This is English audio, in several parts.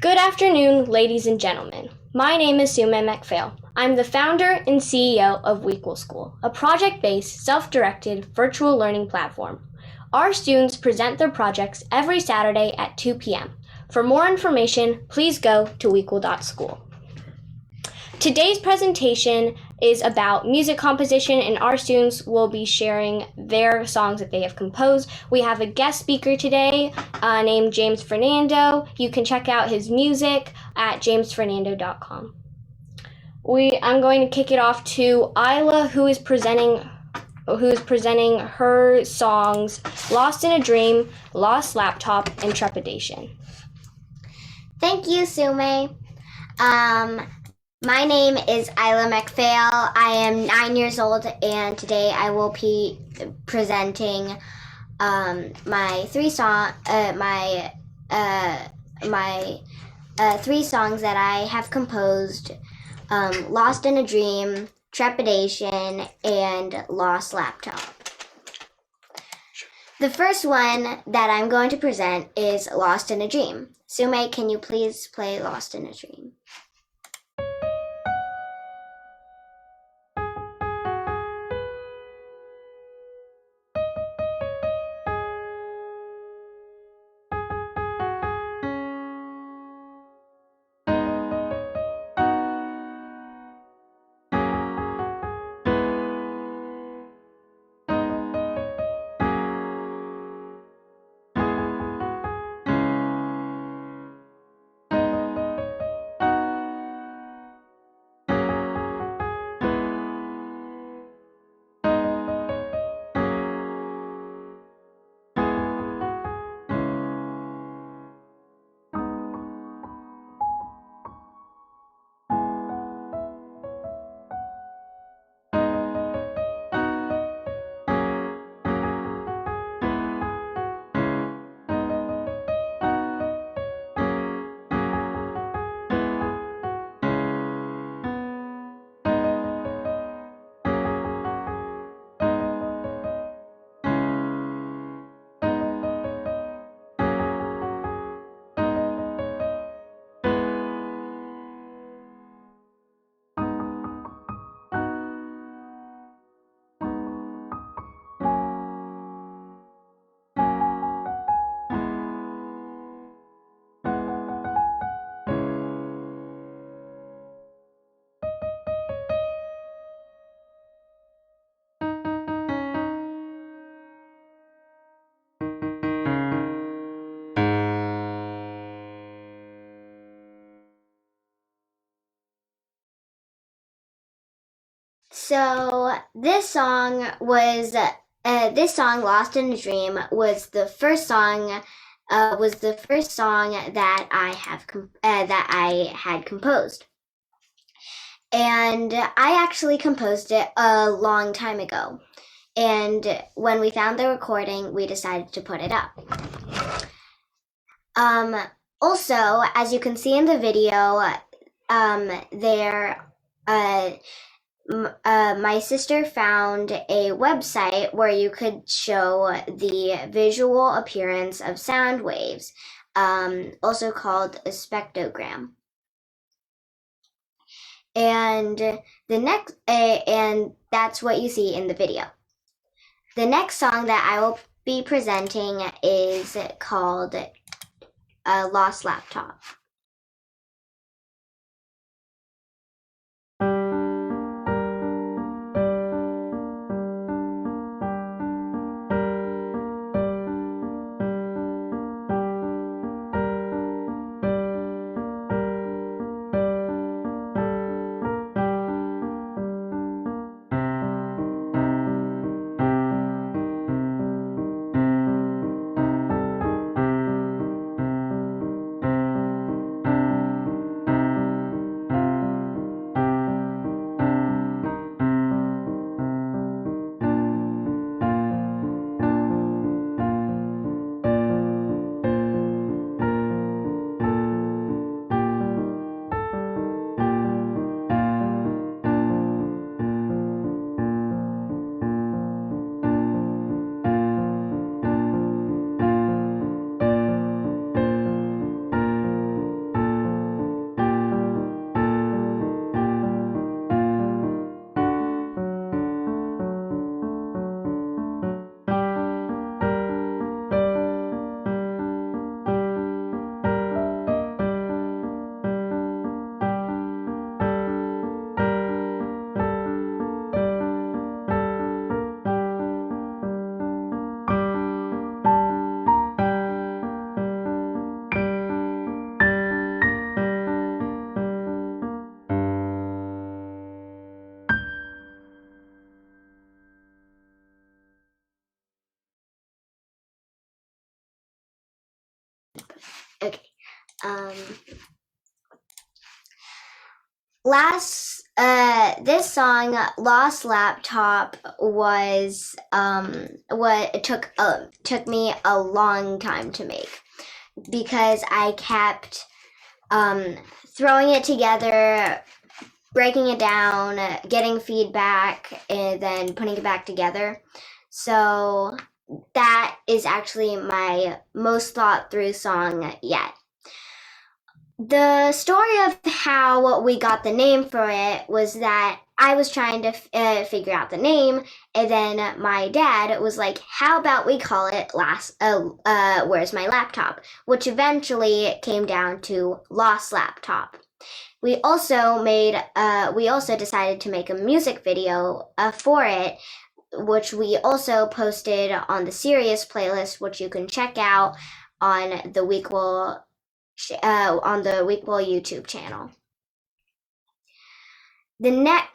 Good afternoon, ladies and gentlemen. My name is Sume McPhail. I'm the founder and CEO of WEquil School, a project-based, self-directed virtual learning platform. Our students present their projects every Saturday at 2 p.m. For more information, please go to wequil.school. Today's presentation is about music composition, and our students will be sharing their songs that they have composed. We have a guest speaker today named James Fernando. You can check out his music at jamesfernando.com. I'm going to kick it off to Isla, who is presenting her songs Lost in a Dream, Lost Laptop, and Trepidation. Thank you, Sume. My name is Isla McPhail. I am 9 years old, and today I will be presenting my three songs that I have composed: Lost in a Dream, Trepidation, and Lost Laptop. The first one that I'm going to present is Lost in a Dream. Sume, can you please play Lost in a Dream? So this song, Lost in a Dream, was the first song that I had composed, and I actually composed it a long time ago. And when we found the recording, we decided to put it up. Also, as you can see in the video, my sister found a website where you could show the visual appearance of sound waves, also called a spectrogram. And that's what you see in the video. The next song that I will be presenting is called Lost Laptop. Okay. This song, Lost Laptop, was what it took me a long time to make, because I kept throwing it together, breaking it down, getting feedback, and then putting it back together. So that is actually my most thought through song yet. The story of how we got the name for it was that I was trying to figure out the name, and then my dad was like, how about we call it Where's My Laptop? Which eventually came down to Lost Laptop. We also decided to make a music video for it, which we also posted on the Serious playlist, which you can check out on the WEquil YouTube channel. The next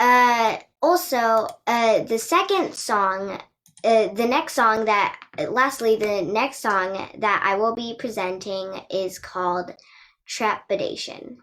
song that I will be presenting is called Trepidation.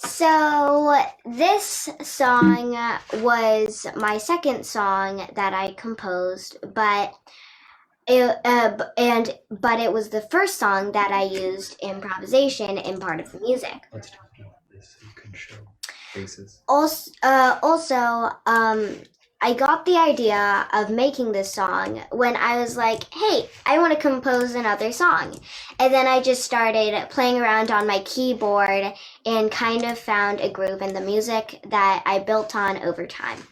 So this song was my second song that I composed, but it was the first song that I used improvisation in part of the music. Let's talk about this so you can show faces. Also, I got the idea of making this song when I was like, hey, I want to compose another song. And then I just started playing around on my keyboard and kind of found a groove in the music that I built on over time,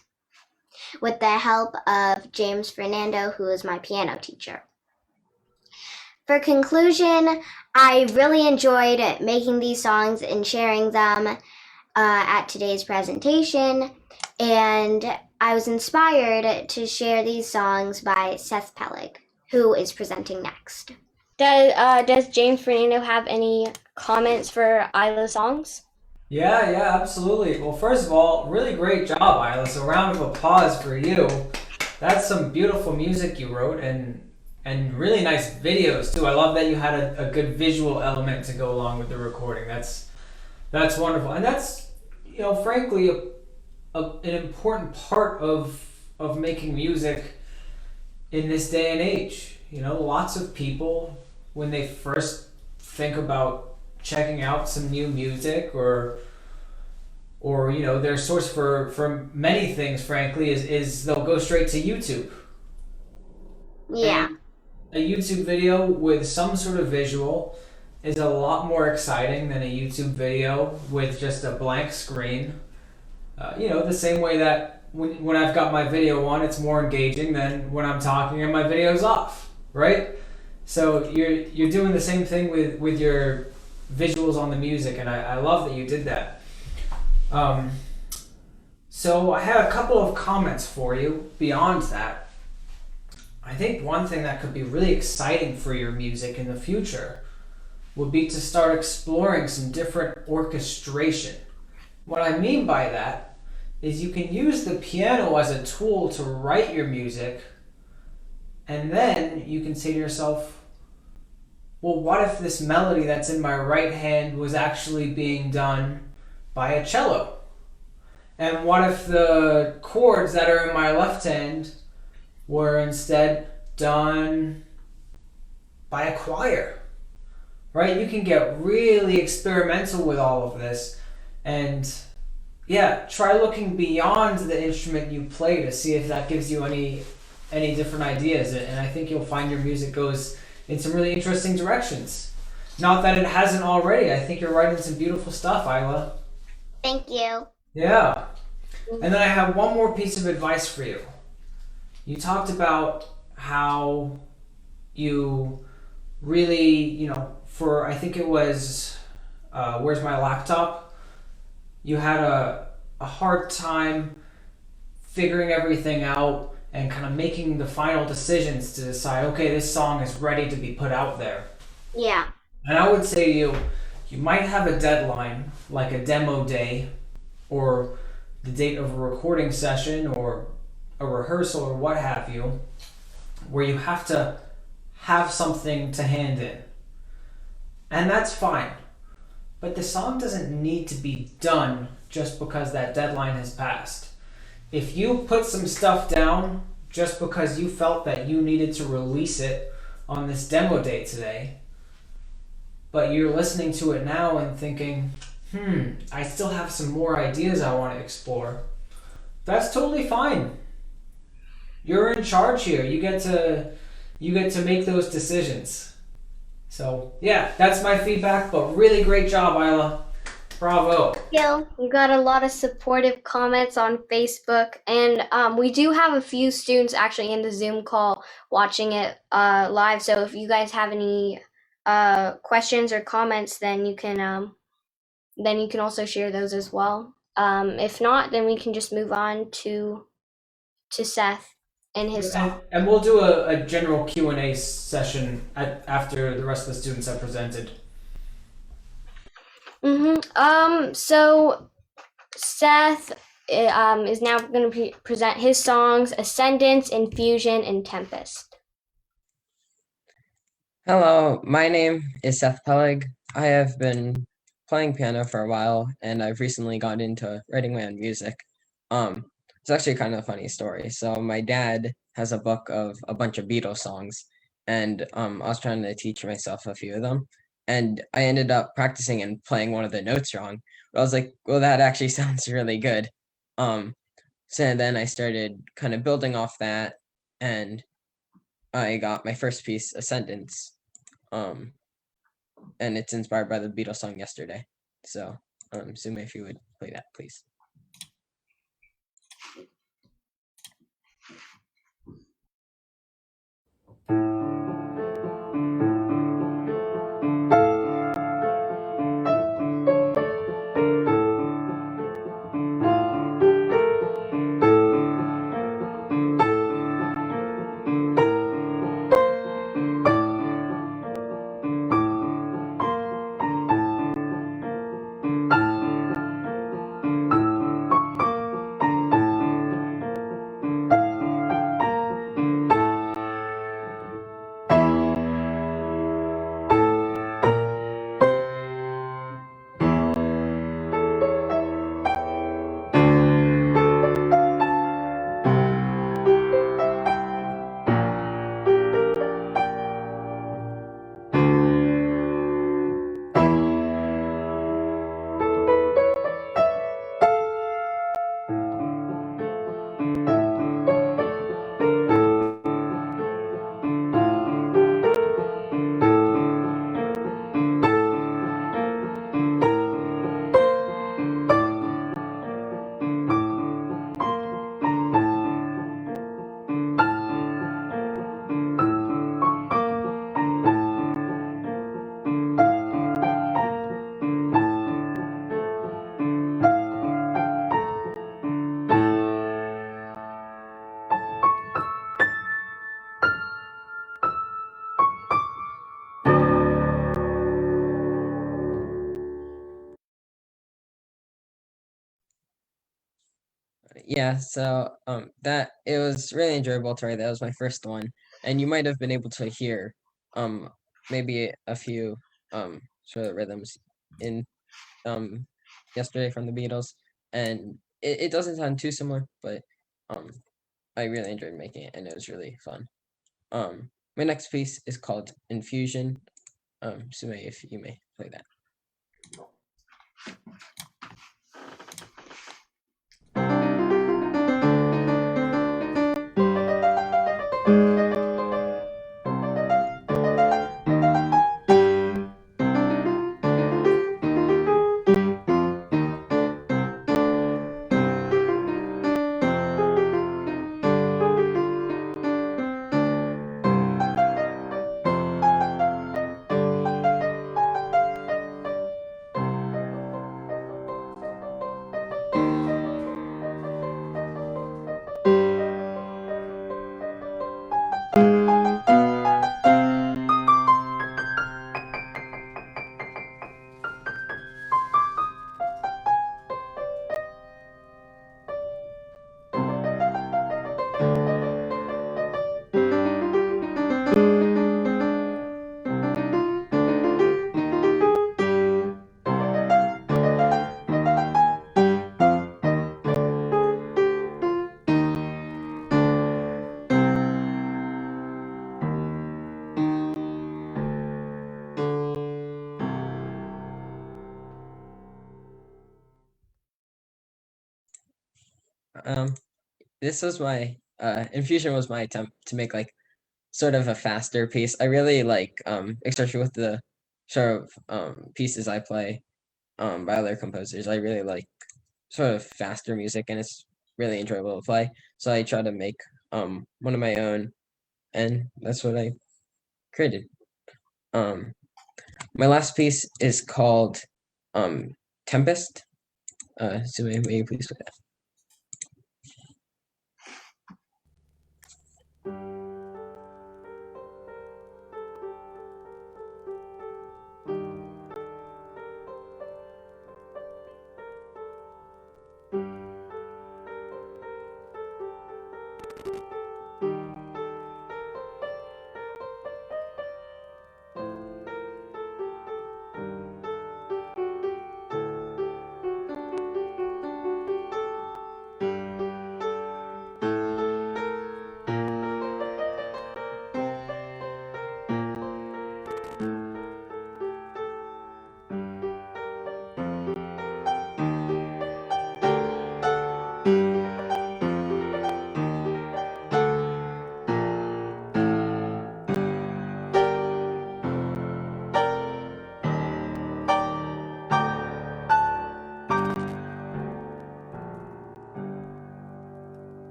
with the help of James Fernando, who is my piano teacher. For conclusion, I really enjoyed making these songs and sharing them at today's presentation, and I was inspired to share these songs by Seth Pellig, who is presenting next. Does James Fernando have any comments for Isla's songs? Yeah, absolutely. Well, first of all, really great job, Isla. So a round of applause for you. That's some beautiful music you wrote, and really nice videos too. I love that you had a good visual element to go along with the recording. That's wonderful, and that's, frankly, an important part of making music in this day and age. Lots of people, when they first think about checking out some new music, or their source for many things, frankly, is they'll go straight to YouTube. Yeah. And a YouTube video with some sort of visual is a lot more exciting than a YouTube video with just a blank screen. The same way that when I've got my video on, it's more engaging than when I'm talking and my video's off, right? So you're doing the same thing with your visuals on the music, and I love that you did that. So I had a couple of comments for you beyond that. I think one thing that could be really exciting for your music in the future would be to start exploring some different orchestration. What I mean by that is you can use the piano as a tool to write your music, and then you can say to yourself, well, what if this melody that's in my right hand was actually being done by a cello? And what if the chords that are in my left hand were instead done by a choir? Right? You can get really experimental with all of this. And yeah, try looking beyond the instrument you play to see if that gives you any different ideas. And I think you'll find your music goes in some really interesting directions. Not that it hasn't already. I think you're writing some beautiful stuff, Isla. Thank you. Yeah. And then I have one more piece of advice for you. You talked about how you really, for I think it was Where's My Laptop? You had a hard time figuring everything out and kind of making the final decisions to decide, okay, this song is ready to be put out there. Yeah. And I would say to you, you might have a deadline, like a demo day, or the date of a recording session, or a rehearsal, or what have you, where you have to have something to hand in. And that's fine. But the song doesn't need to be done just because that deadline has passed. If you put some stuff down just because you felt that you needed to release it on this demo day today, but you're listening to it now and thinking, I still have some more ideas I want to explore, that's totally fine. You're in charge here. You get to make those decisions. So yeah, that's my feedback, but really great job, Isla. Bravo. You got a lot of supportive comments on Facebook, and we do have a few students actually in the Zoom call watching it live. So if you guys have any questions or comments, then you can also share those as well. If not, then we can just move on to Seth and his song. And we'll do a general Q&A session after the rest of the students have presented. So Seth is now going to present his songs Ascendance, Infusion, and Tempest. Hello, my name is Seth Pellig. I have been playing piano for a while, and I've recently got into writing my own music. It's actually kind of a funny story. So my dad has a book of a bunch of Beatles songs, and I was trying to teach myself a few of them, and I ended up practicing and playing one of the notes wrong. But I was like, well, that actually sounds really good. So then I started kind of building off that, and I got my first piece, Ascendance. And it's inspired by the Beatles song Yesterday. So, Suma, if you would play that, please. Yeah, so that it was really enjoyable to write. That was my first one, and you might have been able to hear um maybe a few sort of rhythms in um yesterday from the Beatles, and it doesn't sound too similar, but um I really enjoyed making it, and it was really fun. My next piece is called Infusion. Sume, if you may play that. Um, this was my Infusion was my attempt to make like sort of a faster piece. I really like especially with the sort of pieces I play by other composers. I really like sort of faster music, and it's really enjoyable to play. So I try to make one of my own, and that's what I created. Um, my last piece is called Tempest. So may you please play that?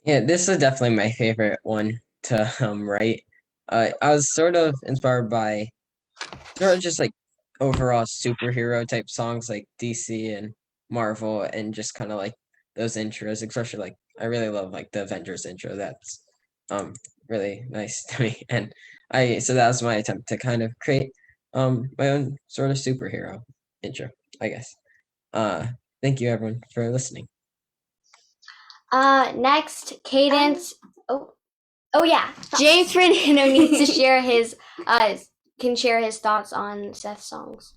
Yeah, this is definitely my favorite one to write. I was sort of inspired by sort of just like overall superhero type songs like DC and Marvel, and just kind of like those intros, especially like I really love like the Avengers intro. That's um really nice to me, and I so that was my attempt to kind of create my own sort of superhero intro, I guess. Uh, thank you everyone for listening. Next, Cadence. Oh yeah, James Fernando needs to share his can share his thoughts on Seth's songs.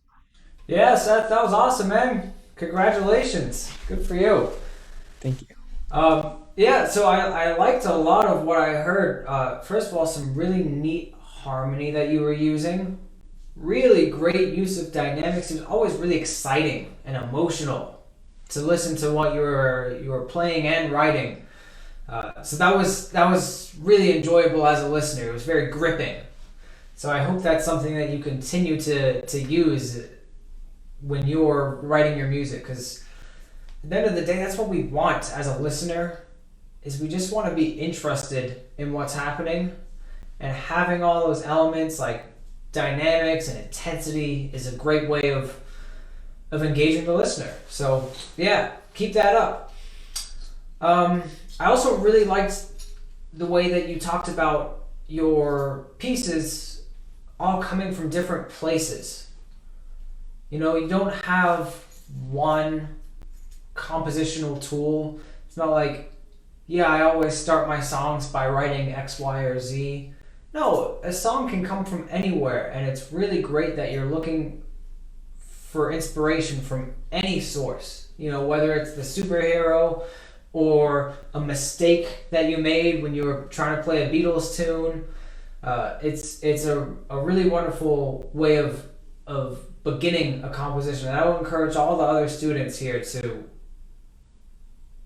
Yeah, Seth, that was awesome, man. Congratulations. Good for you. Thank you. Yeah, so I liked a lot of what I heard. First of all, some really neat harmony that you were using. Really great use of dynamics. It was always really exciting and emotional to listen to what you were playing and writing. So that was really enjoyable as a listener. It was very gripping. So I hope that's something that you continue to use when you're writing your music, because at the end of the day, that's what we want as a listener. Is we just want to be interested in what's happening, and having all those elements like dynamics and intensity is a great way of engaging the listener. So yeah, keep that up. I also really liked the way that you talked about your pieces all coming from different places. You know, you don't have one compositional tool. It's not like, yeah, I always start my songs by writing X, Y, or Z. No, a song can come from anywhere, and it's really great that you're looking for inspiration from any source. You know, whether it's the superhero or a mistake that you made when you were trying to play a Beatles tune. It's a really wonderful way of beginning a composition. And I will encourage all the other students here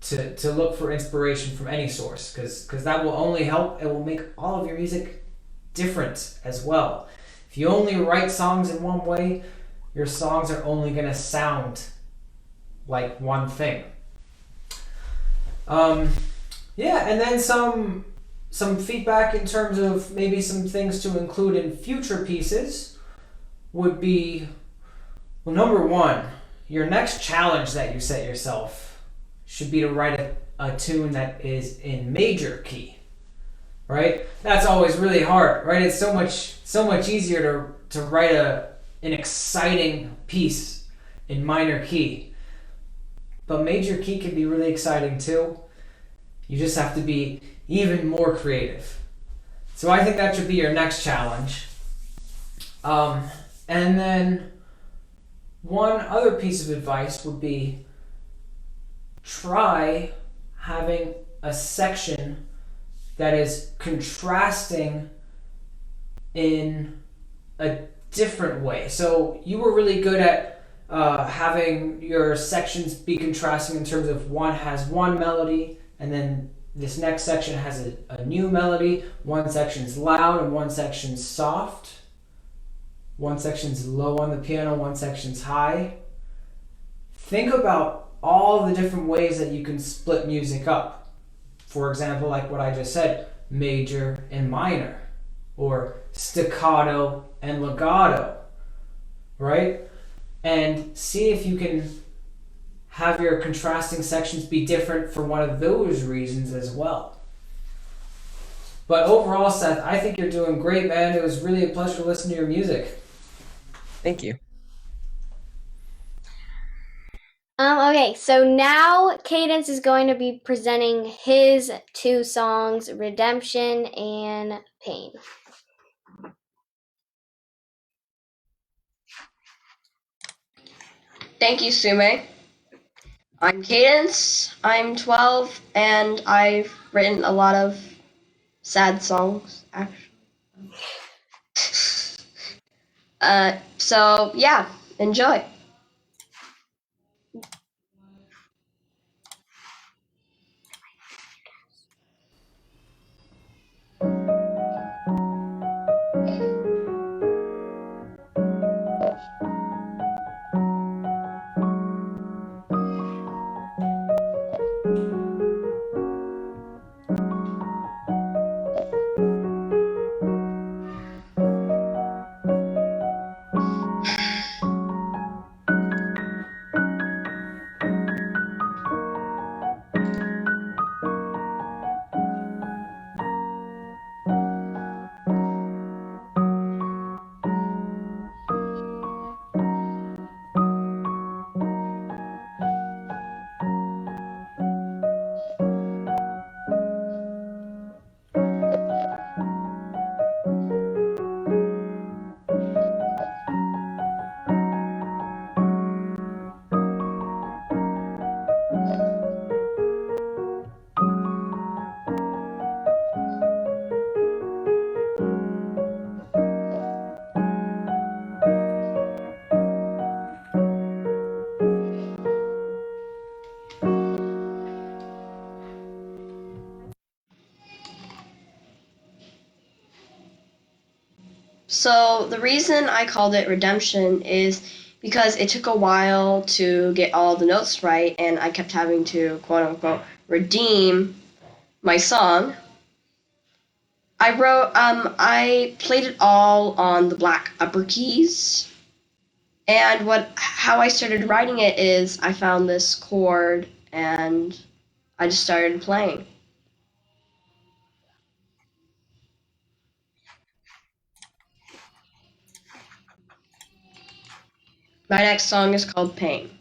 to look for inspiration from any source, because that will only help. It will make all of your music different as well. If you only write songs in one way, your songs are only going to sound like one thing. Yeah, and then some feedback in terms of maybe some things to include in future pieces would be, well, number one, your next challenge that you set yourself should be to write a tune that is in major key, right? That's always really hard, right? It's so much easier to write an exciting piece in minor key. But major key can be really exciting too. You just have to be even more creative. So I think that should be your next challenge. And then one other piece of advice would be, try having a section that is contrasting in a different way. So you were really good at having your sections be contrasting in terms of one has one melody, and then this next section has a new melody. One section's loud and one section's soft. One section's low on the piano, one section's high. Think about all the different ways that you can split music up. For example, like what I just said, major and minor, or staccato and legato, right? And see if you can have your contrasting sections be different for one of those reasons as well. But overall, Seth, I think you're doing great, man. It was really a pleasure to listen to your music. Thank you. Okay, so now Cadence is going to be presenting his two songs, Redemption and Pain. Thank you, Sume. I'm Cadence, I'm 12, and I've written a lot of sad songs, actually. So, yeah, enjoy. So the reason I called it Redemption is because it took a while to get all the notes right, and I kept having to quote unquote redeem my song. I played it all on the black upper keys, and how I started writing it is I found this chord and I just started playing. My next song is called Pain.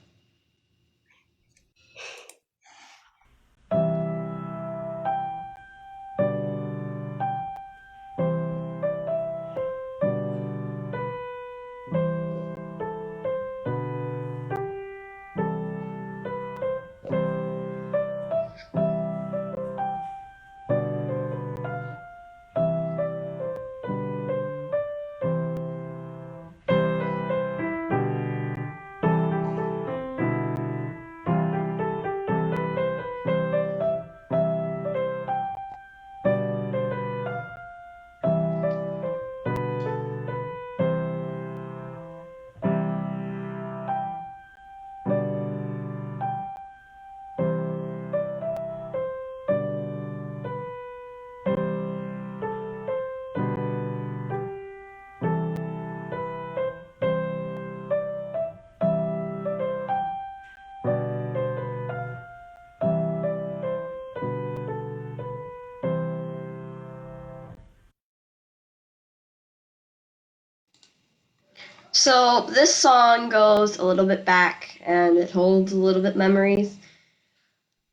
So this song goes a little bit back and it holds a little bit memories.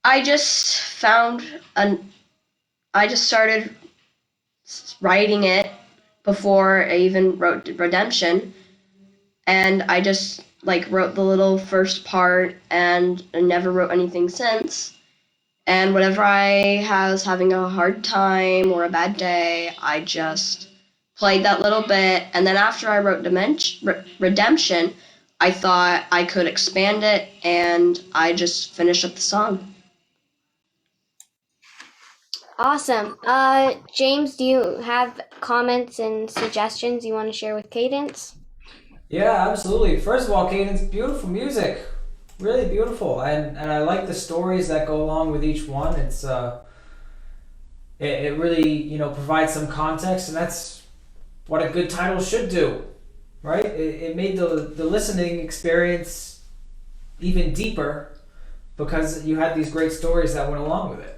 I just found an I just started writing it before I even wrote Redemption, and I just wrote the little first part and never wrote anything since. And whenever I was having a hard time or a bad day, I just played that little bit. And then after I wrote Redemption, I thought I could expand it, and I just finished up the song. Awesome. James, do you have comments and suggestions you want to share with Cadence? Yeah, absolutely. First of all, Cadence, beautiful music. Really beautiful. And I like the stories that go along with each one. It really, provides some context, and that's what a good title should do, right? It made the listening experience even deeper because you had these great stories that went along with it.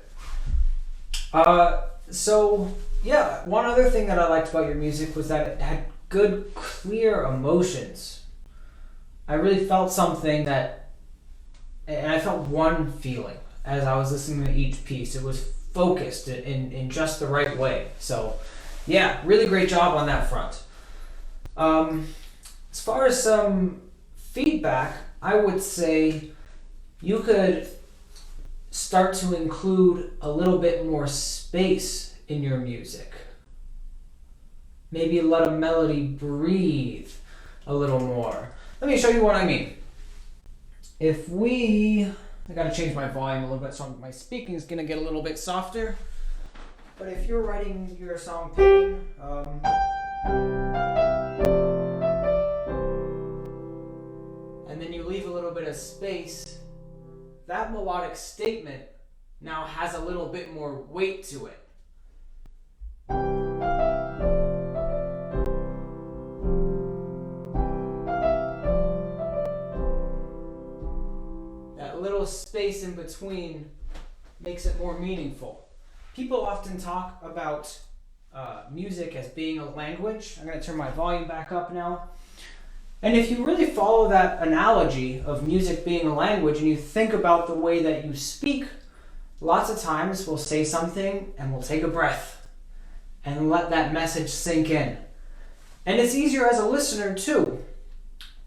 So yeah, one other thing that I liked about your music was that it had good, clear emotions. I really felt something and I felt one feeling as I was listening to each piece. It was focused in just the right way. So yeah, really great job on that front. As far as some feedback, I would say you could start to include a little bit more space in your music. Maybe let a melody breathe a little more. Let me show you what I mean. I gotta change my volume a little bit so my speaking is gonna get a little bit softer. But if you're writing your song Pain, and then you leave a little bit of space, that melodic statement now has a little bit more weight to it. That little space in between makes it more meaningful. People often talk about music as being a language. I'm going to turn my volume back up now. And if you really follow that analogy of music being a language and you think about the way that you speak, lots of times we'll say something and we'll take a breath and let that message sink in. And it's easier as a listener too,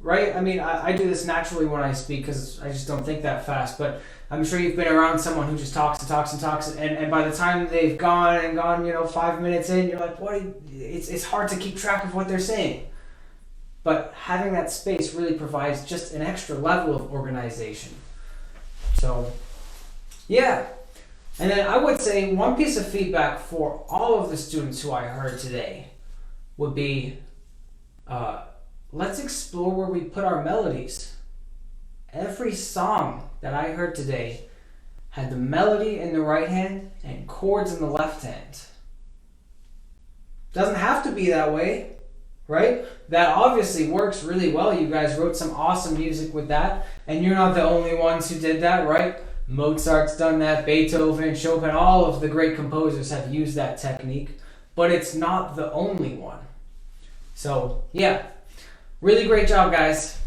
right? I mean, I do this naturally when I speak because I just don't think that fast, but I'm sure you've been around someone who just talks and talks and talks, and by the time they've gone, 5 minutes in, you're like, it's hard to keep track of what they're saying. But having that space really provides just an extra level of organization. So, yeah. And then I would say one piece of feedback for all of the students who I heard today would be let's explore where we put our melodies. Every song that I heard today had the melody in the right hand and chords in the left hand. Doesn't have to be that way, right? That obviously works really well. You guys wrote some awesome music with that, and you're not the only ones who did that, right? Mozart's done that, Beethoven, Chopin, all of the great composers have used that technique, but it's not the only one. So, yeah, really great job, guys.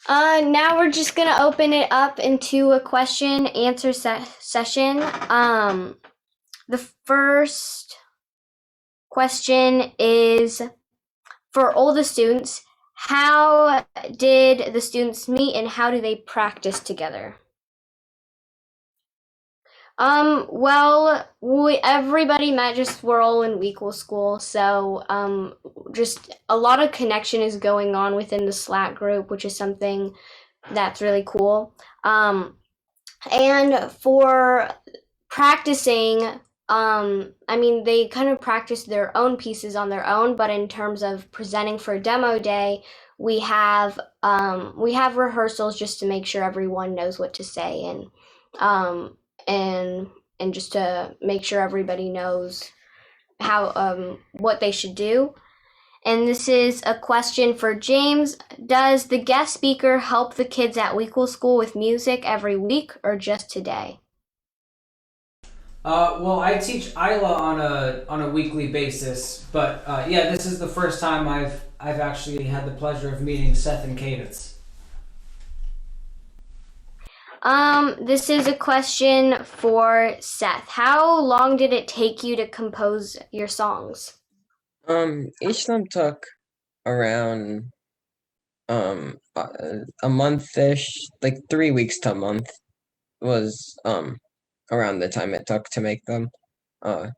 Now we're just gonna open it up into a question answer session. The first question is for all the students. How did the students meet and how do they practice together? Well, everybody met, just we're all in WEquil School, so just a lot of connection is going on within the Slack group, which is something that's really cool. And for practicing, I mean, they kind of practice their own pieces on their own, but in terms of presenting for demo day, we have rehearsals just to make sure everyone knows what to say, and just to make sure everybody knows how what they should do. And this is a question for James. Does the guest speaker help the kids at WEquil School with music every week or just today? Well, I teach Isla on a weekly basis, but yeah, this is the first time I've actually had the pleasure of meeting Seth and Cadence. This is a question for Seth. How long did it take you to compose your songs? Each of them took around a month-ish, like 3 weeks to a month was around the time it took to make them. A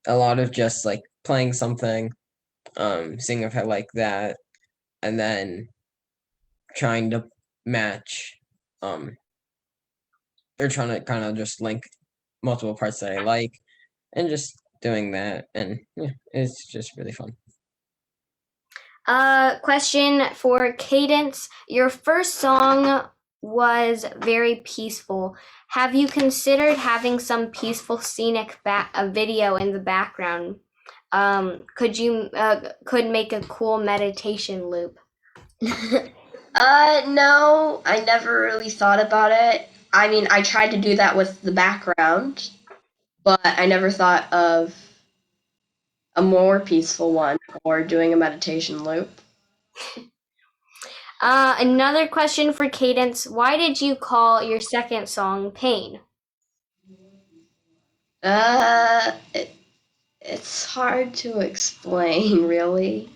lot of just like playing something, seeing if I like that, and then trying to match or trying to kind of just link multiple parts that I like and just doing that, and yeah, it's just really fun. Question for Cadence. Your first song was very peaceful. Have you considered having some peaceful scenic video in the background? Could make a cool meditation loop? No, I never really thought about it. I mean, I tried to do that with the background, but I never thought of a more peaceful one or doing a meditation loop. Another question for Cadence. Why did you call your second song Pain? It's hard to explain, really.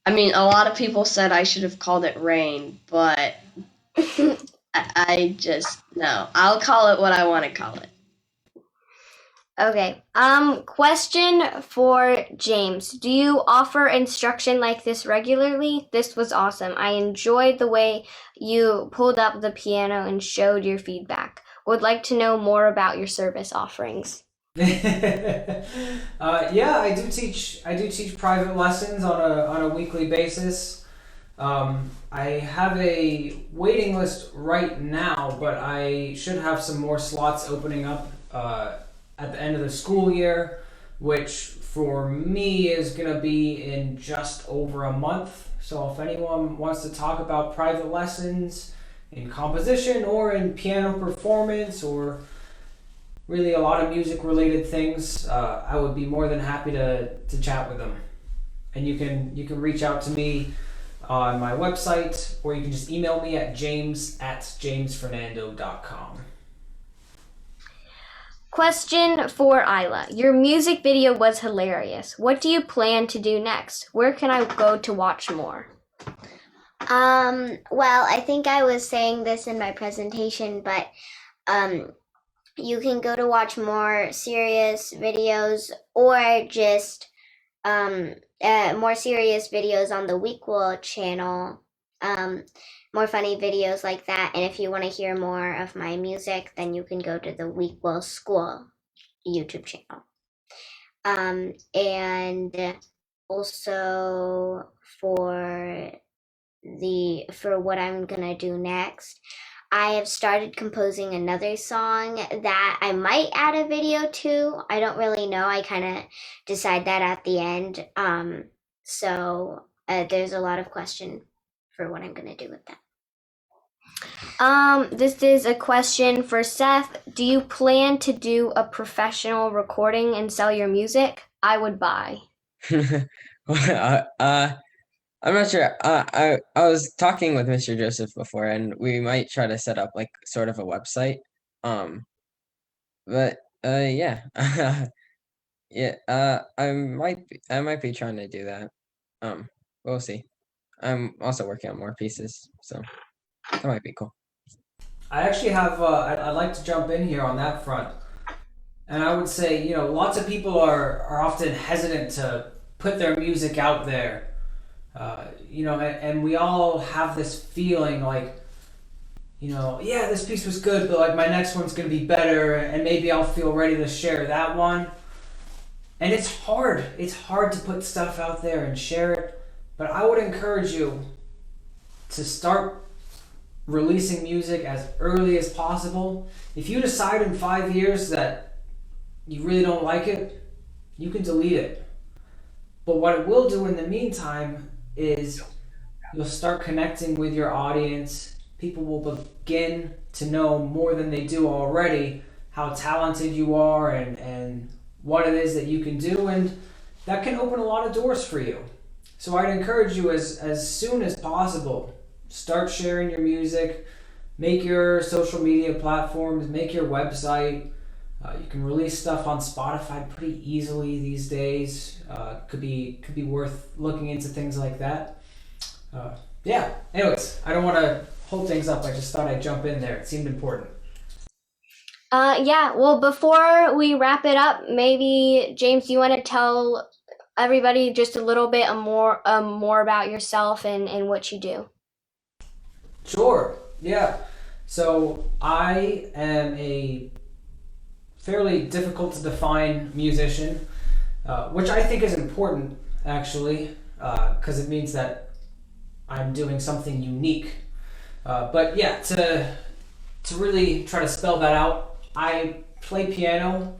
I mean, a lot of people said I should have called it Rain, but I just, no. I'll call it what I want to call it. Okay. Question for James. Do you offer instruction like this regularly? This was awesome. I enjoyed the way you pulled up the piano and showed your feedback. Would like to know more about your service offerings. Yeah, I do teach private lessons on a weekly basis. I have a waiting list right now, but I should have some more slots opening up at the end of the school year, which for me is going to be in just over a month. So if anyone wants to talk about private lessons in composition or in piano performance or really a lot of music related things, I would be more than happy to chat with them. And you can reach out to me on my website, or you can just email me at james@jamesfernando.com. Question for Isla. Your music video was hilarious. What do you plan to do next? Where can I go to watch more? Well, I think I was saying this in my presentation, but you can go to watch more serious videos or just more serious videos on the WEquil channel, more funny videos like that. And if you want to hear more of my music, then you can go to the WEquil School YouTube channel. And also for what I'm gonna do next, I have started composing another song that I might add a video to. I don't really know. I kind of decide that at the end. So there's a lot of question for what I'm gonna do with that. This is a question for Seth. Do you plan to do a professional recording and sell your music? I would buy. I'm not sure. I was talking with Mr. Joseph before, and we might try to set up like sort of a website. But yeah, yeah. I might be trying to do that. We'll see. I'm also working on more pieces, so that might be cool. I actually have. I'd like to jump in here on that front, and I would say, lots of people are often hesitant to put their music out there. And we all have this feeling like, yeah, this piece was good, but like my next one's gonna be better, and maybe I'll feel ready to share that one. And it's hard. It's hard to put stuff out there and share it, but I would encourage you to start releasing music as early as possible. If you decide in 5 years that you really don't like it, you can delete it. But what it will do in the meantime is you'll start connecting with your audience. People will begin to know more than they do already how talented you are and what it is that you can do, and that can open a lot of doors for you. So I'd encourage you as soon as possible, start sharing your music, make your social media platforms, make your website. You can release stuff on Spotify pretty easily these days. Could be worth looking into things like that. Yeah. Anyways, I don't want to hold things up. I just thought I'd jump in there. It seemed important. Yeah. Well, before we wrap it up, maybe James, you want to tell everybody just a little bit more about yourself and what you do? Sure. Yeah. So I am a fairly difficult to define musician, which I think is important actually, because it means that I'm doing something unique. But yeah, to really try to spell that out, I play piano,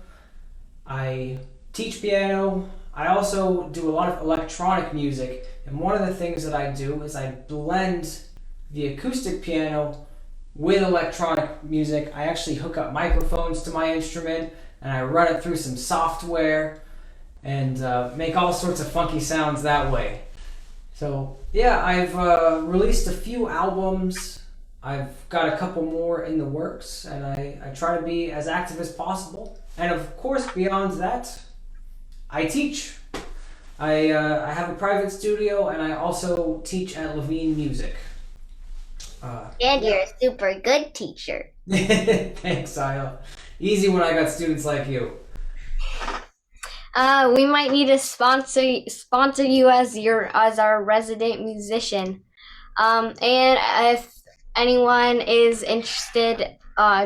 I teach piano, I also do a lot of electronic music, and one of the things that I do is I blend the acoustic piano with electronic music. I actually hook up microphones to my instrument and I run it through some software and make all sorts of funky sounds that way. So yeah, I've released a few albums. I've got a couple more in the works, and I try to be as active as possible. And of course, beyond that, I teach. I have a private studio, and I also teach at Levine Music. And you're a super good teacher. Thanks, Aya. Easy when I got students like you. We might need to sponsor you as our resident musician. And if anyone is interested,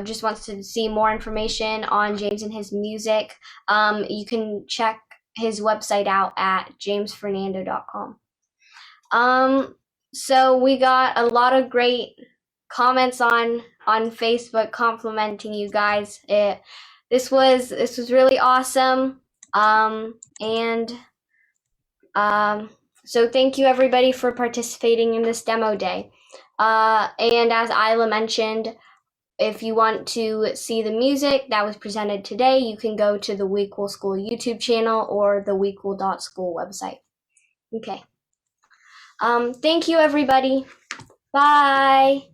just wants to see more information on James and his music, you can check his website out at jamesfernando.com. So we got a lot of great comments on Facebook complimenting you guys. This was really awesome. So thank you everybody for participating in this demo day. And as Isla mentioned, if you want to see the music that was presented today, you can go to the WEquil School YouTube channel or the WEquil.school website. Okay. Thank you everybody. Bye.